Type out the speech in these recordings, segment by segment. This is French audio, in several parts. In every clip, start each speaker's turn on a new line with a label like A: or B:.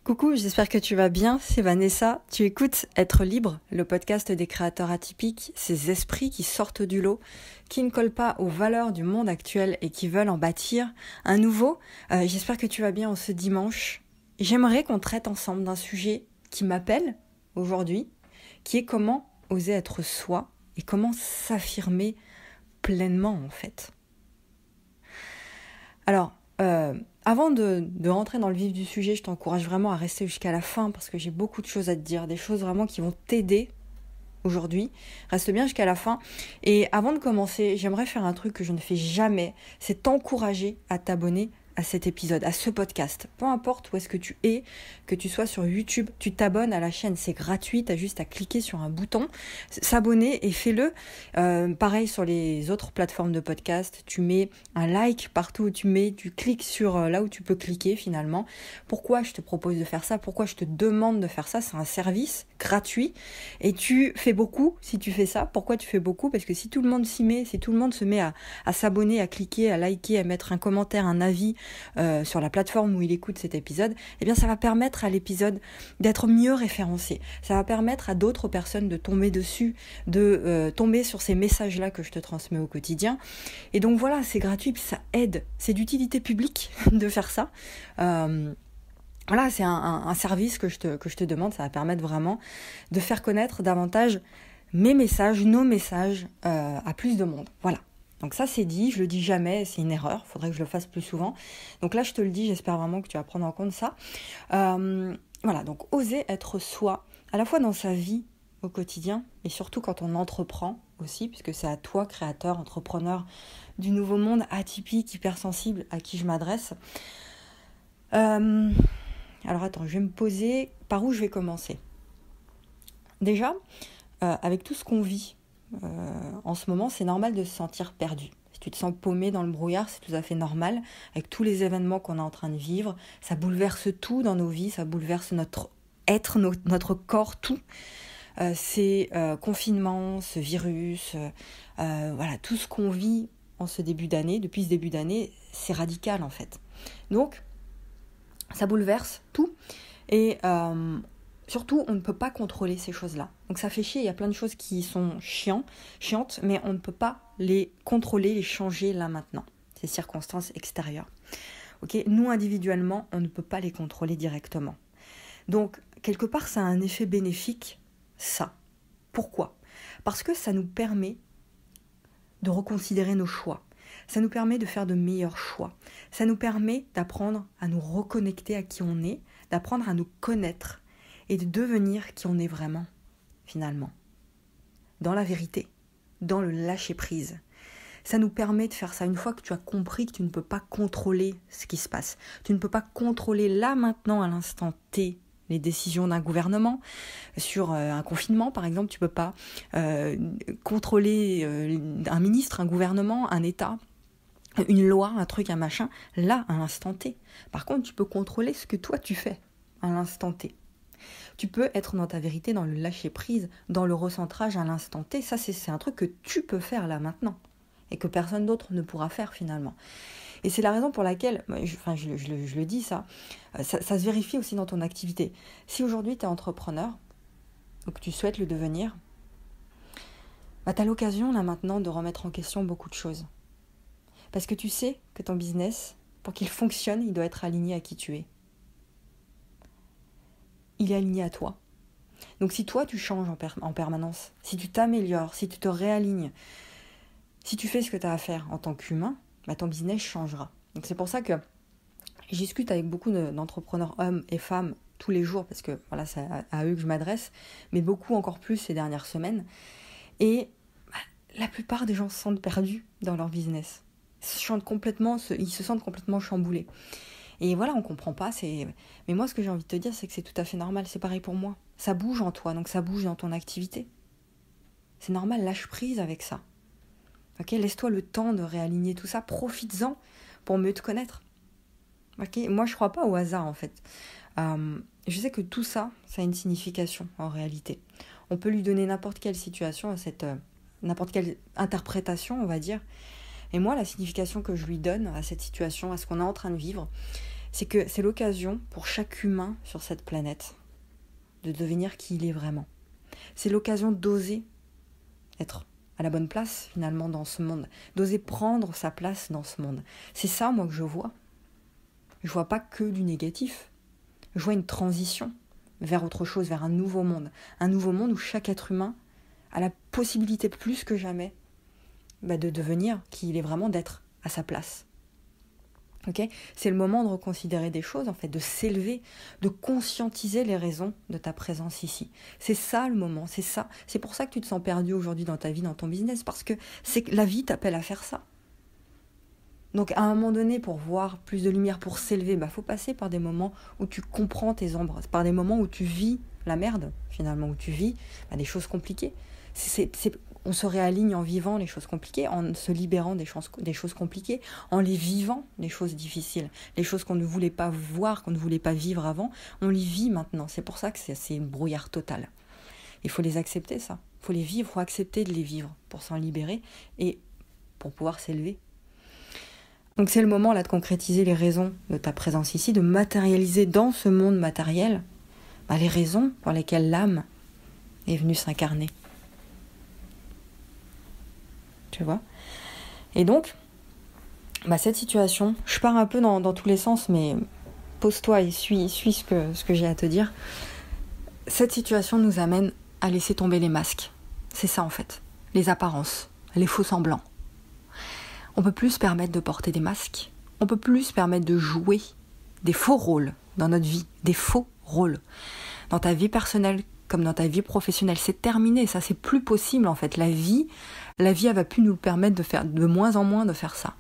A: Coucou, j'espère que tu vas bien, c'est Vanessa. Tu écoutes Être libre, le podcast des créateurs atypiques, ces esprits qui sortent du lot, qui ne collent pas aux valeurs du monde actuel et qui veulent en bâtir un nouveau. J'espère que tu vas bien en ce dimanche. J'aimerais qu'on traite ensemble d'un sujet qui m'appelle aujourd'hui, qui est comment oser être soi et comment s'affirmer pleinement en fait. Alors, avant de rentrer dans le vif du sujet, je t'encourage vraiment à rester jusqu'à la fin parce que j'ai beaucoup de choses à te dire, des choses vraiment qui vont t'aider aujourd'hui. Reste bien jusqu'à la fin. Et avant de commencer, j'aimerais faire un truc que je ne fais jamais, c'est t'encourager à t'abonner à cet épisode, à ce podcast. Peu importe où est-ce que tu es, que tu sois sur YouTube, tu t'abonnes à la chaîne, c'est gratuit, tu as juste à cliquer sur un bouton, s'abonner et fais-le. Pareil sur les autres plateformes de podcast, tu mets un like partout où tu cliques sur là où tu peux cliquer finalement. Pourquoi je te propose de faire ça? Pourquoi je te demande de faire ça? C'est un service gratuit et tu fais beaucoup si tu fais ça. Pourquoi tu fais beaucoup? Parce que si tout le monde s'y met, si tout le monde se met à s'abonner, à cliquer, à liker, à mettre un commentaire, un avis, sur la plateforme où il écoute cet épisode, eh bien ça va permettre à l'épisode d'être mieux référencé. Ça va permettre à d'autres personnes de tomber dessus, de tomber sur ces messages-là que je te transmets au quotidien. Et donc voilà, c'est gratuit, puis ça aide. C'est d'utilité publique de faire ça. Voilà, c'est un service que je te demande. Ça va permettre vraiment de faire connaître davantage mes messages, nos messages à plus de monde. Voilà. Donc ça c'est dit, je le dis jamais, c'est une erreur, il faudrait que je le fasse plus souvent. Donc là je te le dis, j'espère vraiment que tu vas prendre en compte ça. Voilà, donc oser être soi, à la fois dans sa vie au quotidien, et surtout quand on entreprend aussi, puisque c'est à toi, créateur, entrepreneur du nouveau monde atypique, hypersensible, à qui je m'adresse. Alors attends, je vais me poser, par où je vais commencer? Déjà, avec tout ce qu'on vit, en ce moment, c'est normal de se sentir perdu. Si tu te sens paumé dans le brouillard, c'est tout à fait normal. Avec tous les événements qu'on est en train de vivre, ça bouleverse tout dans nos vies, ça bouleverse notre être, notre corps, tout. Ces confinements, ce virus, voilà, tout ce qu'on vit en ce début d'année, depuis ce début d'année, c'est radical en fait. Donc, ça bouleverse tout et surtout, on ne peut pas contrôler ces choses-là. Donc ça fait chier, il y a plein de choses qui sont chiantes, mais on ne peut pas les contrôler, les changer là maintenant. Ces circonstances extérieures. Okay, nous, individuellement, on ne peut pas les contrôler directement. Donc, quelque part, ça a un effet bénéfique, ça. Pourquoi? Parce que ça nous permet de reconsidérer nos choix. Ça nous permet de faire de meilleurs choix. Ça nous permet d'apprendre à nous reconnecter à qui on est, d'apprendre à nous connaître, et de devenir qui on est vraiment, finalement. Dans la vérité, dans le lâcher-prise. Ça nous permet de faire ça une fois que tu as compris que tu ne peux pas contrôler ce qui se passe. Tu ne peux pas contrôler là, maintenant, à l'instant T, les décisions d'un gouvernement. Sur un confinement, par exemple, tu ne peux pas contrôler un ministre, un gouvernement, un État, une loi, un truc, un machin, là, à l'instant T. Par contre, tu peux contrôler ce que toi, tu fais à l'instant T. Tu peux être dans ta vérité, dans le lâcher-prise, dans le recentrage à l'instant T. Ça, c'est un truc que tu peux faire là maintenant et que personne d'autre ne pourra faire finalement. Et c'est la raison pour laquelle, je le dis ça se vérifie aussi dans ton activité. Si aujourd'hui tu es entrepreneur ou que tu souhaites le devenir, tu as l'occasion là maintenant de remettre en question beaucoup de choses. Parce que tu sais que ton business, pour qu'il fonctionne, il doit être aligné à qui tu es. Il est aligné à toi. Donc si toi tu changes en permanence, si tu t'améliores, si tu te réalignes, si tu fais ce que tu as à faire en tant qu'humain, ton business changera. Donc c'est pour ça que je discute avec beaucoup d'entrepreneurs hommes et femmes tous les jours, parce que voilà, c'est à eux que je m'adresse, mais beaucoup encore plus ces dernières semaines. Et la plupart des gens se sentent perdus dans leur business. Ils se sentent complètement chamboulés. Et voilà, on comprend pas. Mais moi, ce que j'ai envie de te dire, c'est que c'est tout à fait normal. C'est pareil pour moi. Ça bouge en toi, donc ça bouge dans ton activité. C'est normal, lâche prise avec ça. Ok, laisse-toi le temps de réaligner tout ça. Profites-en pour mieux te connaître. Ok, moi, je crois pas au hasard, en fait. Je sais que tout ça, ça a une signification, en réalité. On peut lui donner n'importe quelle situation, n'importe quelle interprétation, on va dire. Et moi, la signification que je lui donne à cette situation, à ce qu'on est en train de vivre, c'est que c'est l'occasion pour chaque humain sur cette planète de devenir qui il est vraiment. C'est l'occasion d'oser être à la bonne place finalement dans ce monde, d'oser prendre sa place dans ce monde. C'est ça moi que je vois. Je vois pas que du négatif. Je vois une transition vers autre chose, vers un nouveau monde où chaque être humain a la possibilité plus que jamais de devenir qui il est vraiment, d'être à sa place. Okay, c'est le moment de reconsidérer des choses, en fait, de s'élever, de conscientiser les raisons de ta présence ici. C'est ça le moment, c'est ça. C'est pour ça que tu te sens perdu aujourd'hui dans ta vie, dans ton business, parce que la vie t'appelle à faire ça. Donc à un moment donné, pour voir plus de lumière, pour s'élever, faut passer par des moments où tu comprends tes ombres, par des moments où tu vis la merde, finalement, où tu vis des choses compliquées. On se réaligne en vivant les choses compliquées, en se libérant des choses compliquées, en les vivant des choses difficiles, les choses qu'on ne voulait pas voir, qu'on ne voulait pas vivre avant, on les vit maintenant. C'est pour ça que c'est une brouillard total. Il faut les accepter, ça. Il faut les vivre, il faut accepter de les vivre pour s'en libérer et pour pouvoir s'élever. Donc c'est le moment là de concrétiser les raisons de ta présence ici, de matérialiser dans ce monde matériel les raisons pour lesquelles l'âme est venue s'incarner. Tu vois ? Et donc, cette situation, je pars un peu dans tous les sens, mais pose-toi et suis ce que j'ai à te dire. Cette situation nous amène à laisser tomber les masques. C'est ça en fait, les apparences, les faux semblants. On peut plus se permettre de porter des masques. On peut plus se permettre de jouer des faux rôles dans notre vie, des faux rôles. Dans ta vie personnelle comme dans ta vie professionnelle, c'est terminé, ça c'est plus possible en fait. La vie elle va plus nous permettre de faire de moins en moins de faire ça.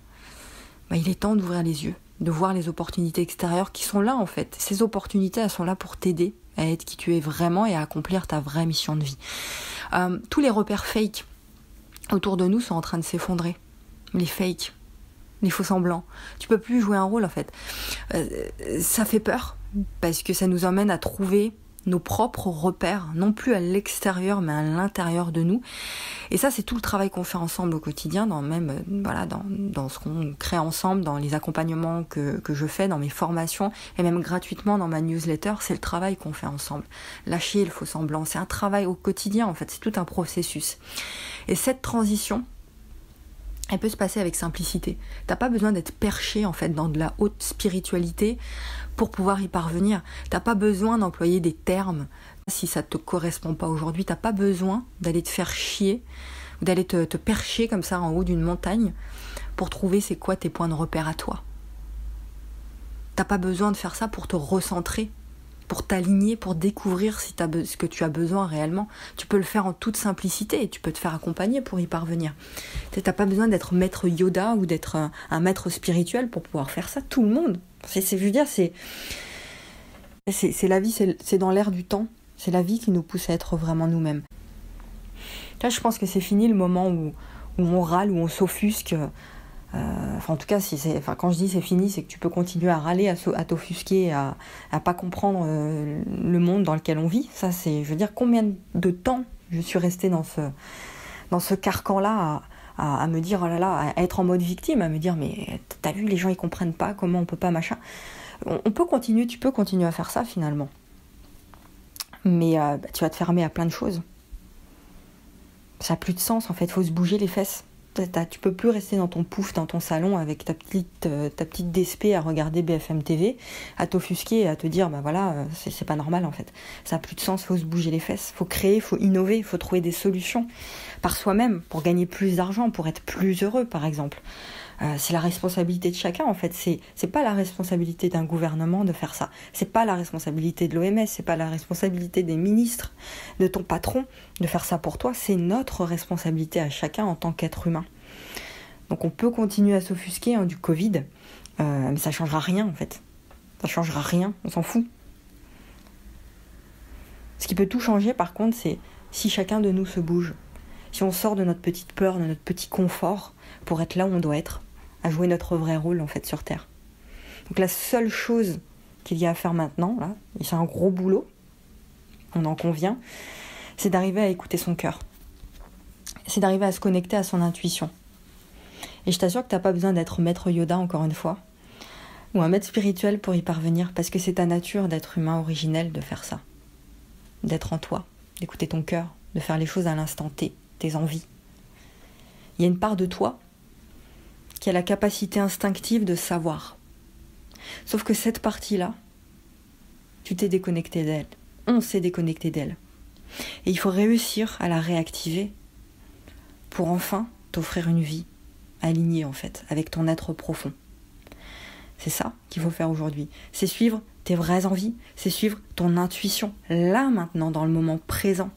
A: Il est temps d'ouvrir les yeux, de voir les opportunités extérieures qui sont là en fait. Ces opportunités, elles sont là pour t'aider à être qui tu es vraiment et à accomplir ta vraie mission de vie. Tous les repères fake autour de nous sont en train de s'effondrer. Les fakes, les faux semblants. Tu peux plus jouer un rôle en fait. Ça fait peur parce que ça nous emmène à trouver nos propres repères, non plus à l'extérieur mais à l'intérieur de nous. Et ça c'est tout le travail qu'on fait ensemble au quotidien, dans ce qu'on crée ensemble, dans les accompagnements que je fais, dans mes formations et même gratuitement dans ma newsletter, c'est le travail qu'on fait ensemble. Lâcher le faux semblant, c'est un travail au quotidien en fait, c'est tout un processus. Et cette transition, elle peut se passer avec simplicité. T'as pas besoin d'être perché en fait dans de la haute spiritualité pour pouvoir y parvenir. T'as pas besoin d'employer des termes si ça te correspond pas aujourd'hui. T'as pas besoin d'aller te faire chier ou d'aller te percher comme ça en haut d'une montagne pour trouver c'est quoi tes points de repère à toi. T'as pas besoin de faire ça pour te recentrer, pour t'aligner, pour découvrir ce que tu as besoin réellement. Tu peux le faire en toute simplicité et tu peux te faire accompagner pour y parvenir. T'as pas besoin d'être maître Yoda ou d'être un maître spirituel pour pouvoir faire ça. Tout le monde. C'est la vie, c'est dans l'air du temps. C'est la vie qui nous pousse à être vraiment nous-mêmes. Là, je pense que c'est fini le moment où on râle, où on s'offusque. En tout cas, quand je dis c'est fini, c'est que tu peux continuer à râler, à t'offusquer, à pas comprendre le monde dans lequel on vit. Ça, c'est, je veux dire, combien de temps je suis restée dans ce carcan-là à me dire, oh là là, à être en mode victime, à me dire, mais t'as vu, les gens ils comprennent pas, comment on peut pas, machin. On peut continuer, tu peux continuer à faire ça finalement. Mais tu vas te fermer à plein de choses. Ça n'a plus de sens en fait, faut se bouger les fesses. Tu peux plus rester dans ton pouf, dans ton salon avec ta petite DSP à regarder BFM TV, à t'offusquer et à te dire c'est pas normal en fait. Ça n'a plus de sens, faut se bouger les fesses, faut créer, faut innover, faut trouver des solutions par soi-même pour gagner plus d'argent, pour être plus heureux par exemple. C'est la responsabilité de chacun en fait, c'est pas la responsabilité d'un gouvernement de faire ça, c'est pas la responsabilité de l'OMS, c'est pas la responsabilité des ministres, de ton patron de faire ça pour toi, c'est notre responsabilité à chacun en tant qu'être humain. Donc on peut continuer à s'offusquer du Covid, mais ça changera rien en fait, ça changera rien, on s'en fout. Ce qui peut tout changer par contre, c'est si chacun de nous se bouge, si on sort de notre petite peur, de notre petit confort pour être là où on doit être, à jouer notre vrai rôle en fait sur Terre. Donc la seule chose qu'il y a à faire maintenant, là, et c'est un gros boulot, on en convient, c'est d'arriver à écouter son cœur. C'est d'arriver à se connecter à son intuition. Et je t'assure que t'as pas besoin d'être maître Yoda encore une fois. ou un maître spirituel pour y parvenir, parce que c'est ta nature d'être humain originel de faire ça. D'être en toi, d'écouter ton cœur, de faire les choses à l'instant T, tes envies. Il y a une part de toi qui a la capacité instinctive de savoir. Sauf que cette partie-là, tu t'es déconnecté d'elle. On s'est déconnecté d'elle. Et il faut réussir à la réactiver pour enfin t'offrir une vie alignée en fait, avec ton être profond. C'est ça qu'il faut faire aujourd'hui. C'est suivre tes vraies envies, c'est suivre ton intuition, là maintenant, dans le moment présent.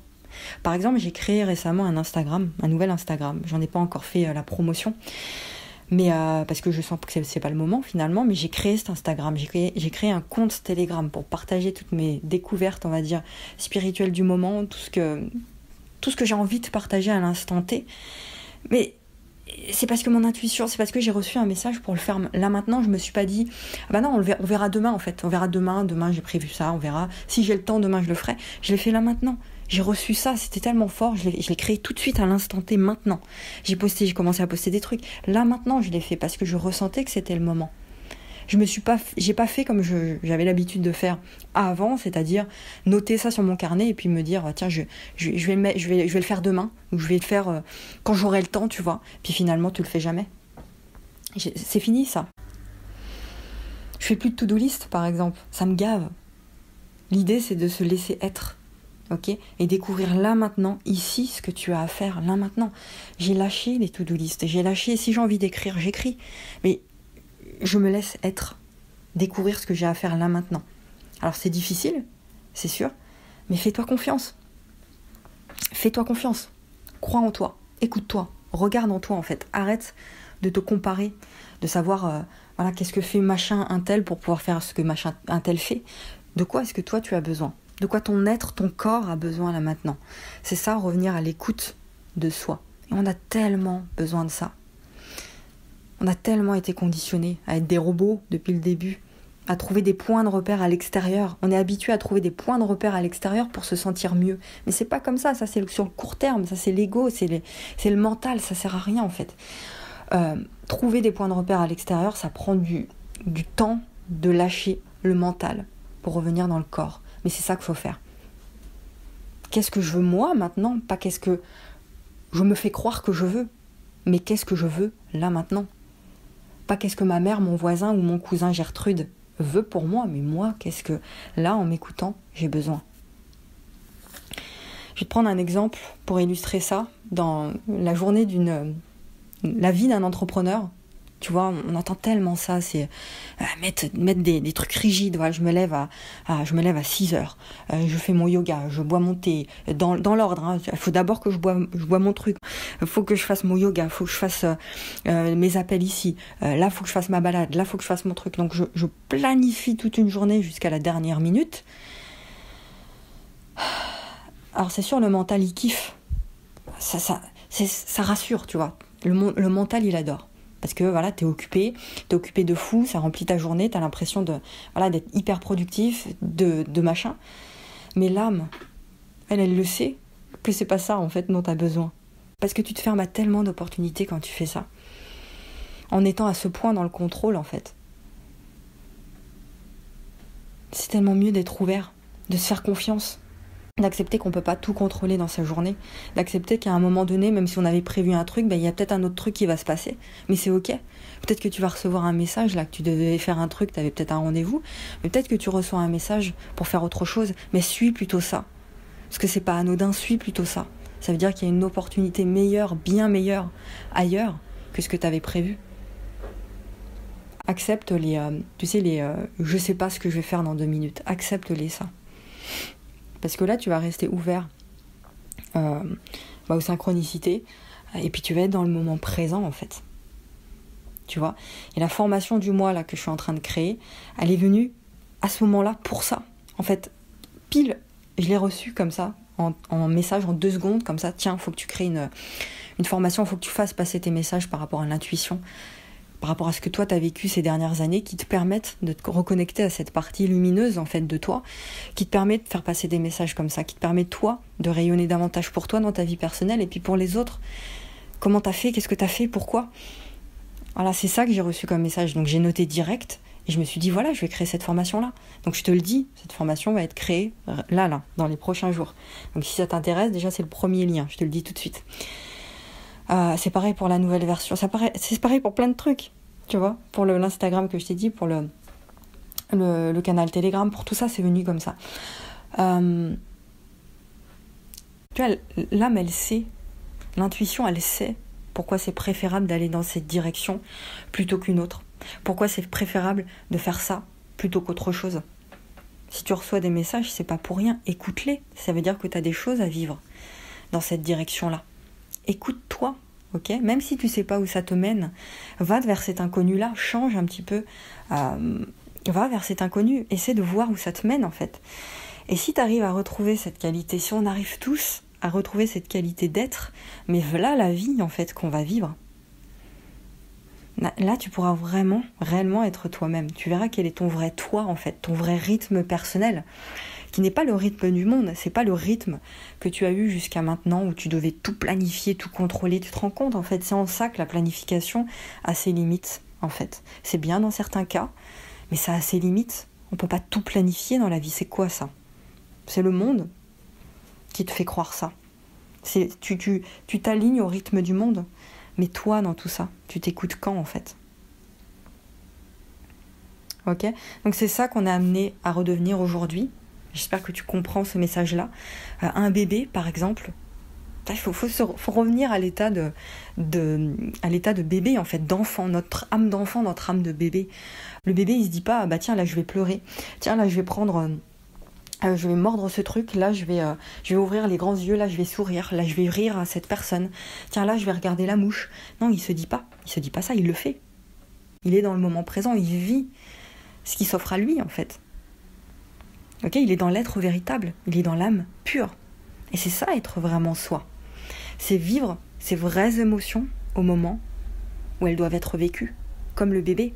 A: Par exemple, j'ai créé récemment un Instagram, un nouvel Instagram. J'en ai pas encore fait la promotion, mais parce que je sens que c'est pas le moment finalement, mais j'ai créé cet Instagram, j'ai créé un compte Telegram pour partager toutes mes découvertes, on va dire, spirituelles du moment, tout ce que j'ai envie de partager à l'instant T. Mais c'est parce que mon intuition, c'est parce que j'ai reçu un message pour le faire là maintenant. Je me suis pas dit, ah bah non, on verra demain en fait. On verra demain j'ai prévu ça, on verra. Si j'ai le temps, demain je le ferai. Je l'ai fait là maintenant. J'ai reçu ça, c'était tellement fort, je l'ai créé tout de suite à l'instant T maintenant. J'ai commencé à poster des trucs. Là maintenant, je l'ai fait parce que je ressentais que c'était le moment. J'ai pas fait comme j'avais l'habitude de faire avant, c'est-à-dire noter ça sur mon carnet et puis me dire tiens je vais le faire demain ou je vais le faire quand j'aurai le temps, tu vois. Puis finalement tu le fais jamais. C'est fini ça. Je fais plus de to-do list par exemple, ça me gave. L'idée c'est de se laisser être, ok, et découvrir là maintenant, ici, ce que tu as à faire là maintenant. J'ai lâché les to-do list, j'ai lâché si j'ai envie d'écrire, j'écris, mais je me laisse être, découvrir ce que j'ai à faire là maintenant. Alors c'est difficile, c'est sûr, mais fais-toi confiance. Fais-toi confiance. Crois en toi, écoute-toi, regarde en toi en fait. Arrête de te comparer, de savoir voilà, qu'est-ce que fait machin un tel pour pouvoir faire ce que machin un tel fait. De quoi est-ce que toi tu as besoin? De quoi ton être, ton corps a besoin là maintenant? C'est ça, revenir à l'écoute de soi. Et on a tellement besoin de ça. On a tellement été conditionnés à être des robots depuis le début, à trouver des points de repère à l'extérieur. On est habitué à trouver des points de repère à l'extérieur pour se sentir mieux. Mais c'est pas comme ça c'est sur le court terme, ça c'est l'ego, c'est le mental, ça sert à rien en fait. Trouver des points de repère à l'extérieur, ça prend du temps de lâcher le mental pour revenir dans le corps. Mais c'est ça qu'il faut faire. Qu'est-ce que je veux moi maintenant? Pas qu'est-ce que je me fais croire que je veux, mais qu'est-ce que je veux là maintenant? Pas qu'est-ce que ma mère, mon voisin ou mon cousin Gertrude veut pour moi, mais moi, qu'est-ce que, là, en m'écoutant, j'ai besoin. Je vais te prendre un exemple pour illustrer ça. Dans la journée la vie d'un entrepreneur, tu vois, on entend tellement ça, c'est mettre des trucs rigides. Voilà, je me lève à 6 heures, je fais mon yoga, je bois mon thé, dans l'ordre. Hein. Il faut d'abord que je bois mon truc. Il faut que je fasse mon yoga, il faut que je fasse mes appels ici. Là, il faut que je fasse ma balade, là, il faut que je fasse mon truc. Donc, je planifie toute une journée jusqu'à la dernière minute. Alors, c'est sûr, le mental, il kiffe. Ça rassure, tu vois. Le mental, il adore. Parce que voilà, t'es occupé de fou, ça remplit ta journée, t'as l'impression d'être hyper productif, de machin. Mais l'âme, elle le sait que c'est pas ça en fait dont t'as besoin. Parce que tu te fermes à tellement d'opportunités quand tu fais ça. En étant à ce point dans le contrôle en fait. C'est tellement mieux d'être ouvert, de se faire confiance. D'accepter qu'on peut pas tout contrôler dans sa journée, d'accepter qu'à un moment donné, même si on avait prévu un truc, il y a peut-être un autre truc qui va se passer, mais c'est ok. Peut-être que tu vas recevoir un message là, que tu devais faire un truc, tu avais peut-être un rendez-vous, mais peut-être que tu reçois un message pour faire autre chose, mais suis plutôt ça, parce que c'est pas anodin, suis plutôt ça. Ça veut dire qu'il y a une opportunité meilleure, bien meilleure, ailleurs que ce que tu avais prévu. Accepte je sais pas ce que je vais faire dans 2 minutes, accepte-les ça. Parce que là, tu vas rester ouvert aux synchronicités et puis tu vas être dans le moment présent, en fait. Tu vois? Et la formation du mois là, que je suis en train de créer, elle est venue à ce moment-là pour ça. En fait, pile, je l'ai reçue comme ça, en message, en 2 secondes, comme ça. Tiens, il faut que tu crées une formation, il faut que tu fasses passer tes messages par rapport à l'intuition, par rapport à ce que toi tu as vécu ces dernières années, qui te permettent de te reconnecter à cette partie lumineuse en fait de toi, qui te permet de faire passer des messages comme ça, qui te permet toi de rayonner davantage pour toi dans ta vie personnelle et puis pour les autres. Comment t'as fait, qu'est-ce que t'as fait, pourquoi? Voilà, c'est ça que j'ai reçu comme message, donc j'ai noté direct Et je me suis dit, voilà, je vais créer cette formation-là. Donc je te le dis, cette formation va être créée là, dans les prochains jours. Donc si ça t'intéresse, déjà c'est le premier lien, je te le dis tout de suite. C'est pareil pour la nouvelle version, c'est pareil pour plein de trucs, tu vois. Pour l'Instagram que je t'ai dit, pour le canal Telegram, pour tout ça, c'est venu comme ça. Tu vois, l'âme, elle sait, l'intuition, elle sait pourquoi c'est préférable d'aller dans cette direction plutôt qu'une autre. Pourquoi c'est préférable de faire ça plutôt qu'autre chose. Si tu reçois des messages, c'est pas pour rien. Écoute-les. Ça veut dire que tu as des choses à vivre dans cette direction-là. Écoute-toi, ok ? Même si tu sais pas où ça te mène, va vers cet inconnu-là, change un petit peu. Va vers cet inconnu, essaie de voir où ça te mène en fait. Et si tu arrives à retrouver cette qualité, si on arrive tous à retrouver cette qualité d'être, mais voilà la vie en fait qu'on va vivre. Là, tu pourras vraiment, réellement être toi-même. Tu verras quel est ton vrai toi, en fait, ton vrai rythme personnel, qui n'est pas le rythme du monde, c'est pas le rythme que tu as eu jusqu'à maintenant, où tu devais tout planifier, tout contrôler. Tu te rends compte, en fait, c'est en ça que la planification a ses limites, en fait. C'est bien dans certains cas, mais ça a ses limites. On peut pas tout planifier dans la vie. C'est quoi ça ? C'est le monde qui te fait croire ça. Tu t'alignes au rythme du monde. Mais toi, dans tout ça, tu t'écoutes quand, en fait ? Ok ? Donc c'est ça qu'on a amené à redevenir aujourd'hui. J'espère que tu comprends ce message-là. Un bébé, par exemple, il faut revenir à l'état de bébé, en fait, d'enfant, notre âme d'enfant, notre âme de bébé. Le bébé, il se dit pas, tiens, là, je vais pleurer. Tiens, là, je vais prendre... je vais mordre ce truc, là je vais ouvrir les grands yeux, là je vais sourire, là je vais rire à cette personne. Tiens, là je vais regarder la mouche. Non, il se dit pas ça, il le fait. Il est dans le moment présent, il vit ce qui s'offre à lui en fait. Ok, il est dans l'être véritable, il est dans l'âme pure. Et c'est ça être vraiment soi. C'est vivre ses vraies émotions au moment où elles doivent être vécues, comme le bébé.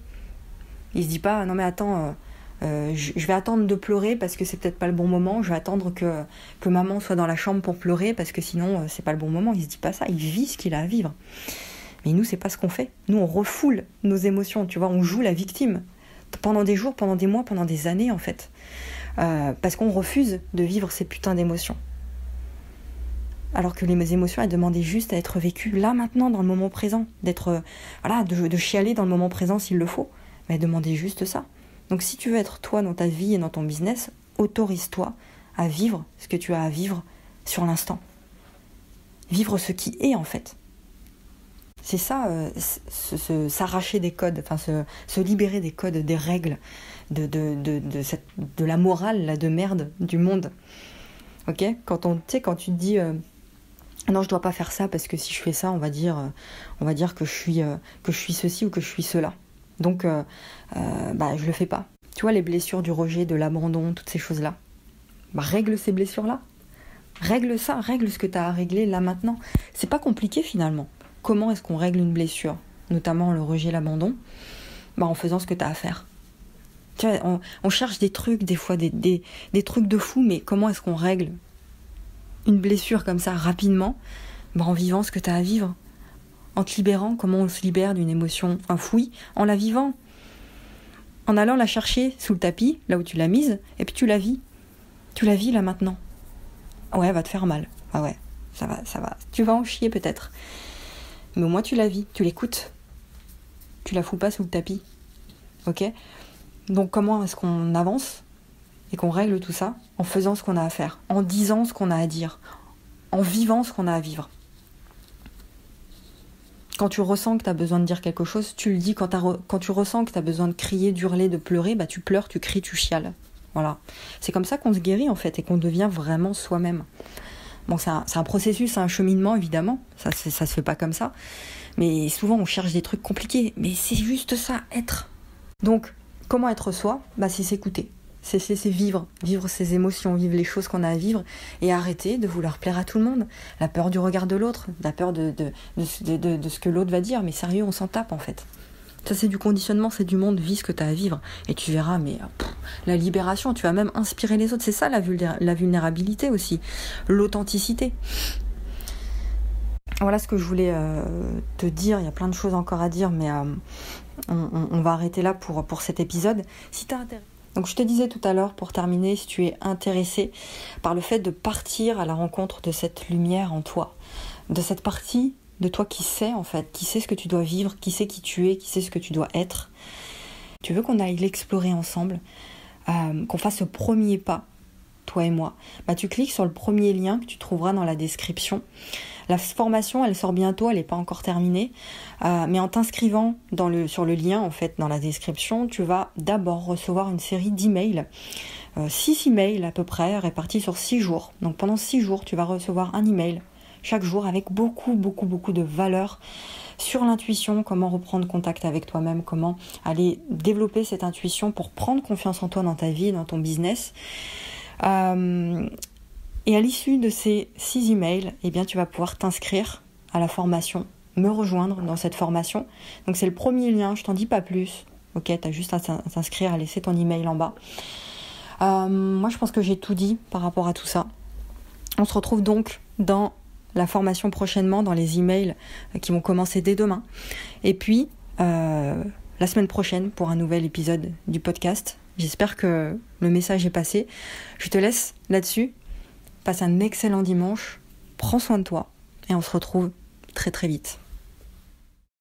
A: Il se dit pas, non mais attends... je vais attendre de pleurer parce que c'est peut-être pas le bon moment, je vais attendre que maman soit dans la chambre pour pleurer parce que sinon c'est pas le bon moment. Il se dit pas ça, il vit ce qu'il a à vivre. Mais nous, c'est pas ce qu'on fait. Nous, on refoule nos émotions, tu vois, on joue la victime pendant des jours, pendant des mois, pendant des années en fait, parce qu'on refuse de vivre ces putains d'émotions. Alors que les émotions, elles demandaient juste à être vécues là maintenant, dans le moment présent, de chialer dans le moment présent s'il le faut, mais elles demandaient juste ça. Donc si tu veux être toi dans ta vie et dans ton business, autorise-toi à vivre ce que tu as à vivre sur l'instant. Vivre ce qui est en fait. C'est ça, s'arracher des codes, se libérer des codes, des règles, de la morale là, de merde du monde. Ok ? Quand tu te dis non, je dois pas faire ça parce que si je fais ça, on va dire que je suis ceci ou que je suis cela. Donc, je le fais pas. Tu vois, les blessures du rejet, de l'abandon, toutes ces choses-là. Règle ces blessures-là. Règle ça, règle ce que tu as à régler là maintenant. C'est pas compliqué finalement. Comment est-ce qu'on règle une blessure ? Notamment le rejet, l'abandon. En faisant ce que tu as à faire. Tu vois, on cherche des trucs, des fois, des trucs de fou, mais comment est-ce qu'on règle une blessure comme ça rapidement ? En vivant ce que tu as à vivre. En te libérant, comment on se libère d'une émotion enfouie ? En la vivant. En allant la chercher sous le tapis, là où tu l'as mise, et puis tu la vis. Tu la vis là maintenant. Ouais, elle va te faire mal. Ah ouais, ça va. Tu vas en chier peut-être. Mais au moins tu la vis, tu l'écoutes. Tu la fous pas sous le tapis. Ok ? Donc comment est-ce qu'on avance et qu'on règle tout ça ? En faisant ce qu'on a à faire, en disant ce qu'on a à dire, en vivant ce qu'on a à vivre. Quand tu ressens que tu as besoin de dire quelque chose, tu le dis. Quand tu ressens que tu as besoin de crier, d'hurler, de pleurer, tu pleures, tu cries, tu chiales. Voilà. C'est comme ça qu'on se guérit en fait et qu'on devient vraiment soi-même. Bon, c'est un processus, c'est un cheminement évidemment. Ça se fait pas comme ça. Mais souvent on cherche des trucs compliqués. Mais c'est juste ça, être. Donc, comment être soi ? C'est s'écouter. C'est vivre ses émotions, vivre les choses qu'on a à vivre et arrêter de vouloir plaire à tout le monde. La peur du regard de l'autre, la peur de ce que l'autre va dire. Mais sérieux, on s'en tape en fait. Ça c'est du conditionnement, c'est du monde, vis ce que tu as à vivre. Et tu verras, la libération, tu vas même inspirer les autres. C'est ça la vulnérabilité aussi, l'authenticité. Voilà ce que je voulais te dire. Il y a plein de choses encore à dire, mais on va arrêter là pour cet épisode. Si t'es intéressé. Donc je te disais tout à l'heure, pour terminer, si tu es intéressé par le fait de partir à la rencontre de cette lumière en toi, de cette partie de toi qui sait en fait, qui sait ce que tu dois vivre, qui sait qui tu es, qui sait ce que tu dois être. Tu veux qu'on aille l'explorer ensemble, qu'on fasse ce premier pas, toi et moi. Tu cliques sur le premier lien que tu trouveras dans la description. La formation, elle sort bientôt, elle n'est pas encore terminée, mais en t'inscrivant sur le lien en fait dans la description, tu vas d'abord recevoir une série d'emails, 6 emails à peu près, répartis sur 6 jours. Donc pendant 6 jours, tu vas recevoir un email chaque jour avec beaucoup de valeur sur l'intuition, comment reprendre contact avec toi-même, comment aller développer cette intuition pour prendre confiance en toi dans ta vie, dans ton business. Et à l'issue de ces 6 emails, eh bien, tu vas pouvoir t'inscrire à la formation, me rejoindre dans cette formation. Donc c'est le premier lien, je t'en dis pas plus. Ok, tu as juste à t'inscrire, à laisser ton email en bas. Moi, je pense que j'ai tout dit par rapport à tout ça. On se retrouve donc dans la formation prochainement, dans les emails qui vont commencer dès demain. Et puis, la semaine prochaine pour un nouvel épisode du podcast. J'espère que le message est passé. Je te laisse là-dessus. Passe un excellent dimanche. Prends soin de toi. Et on se retrouve très vite.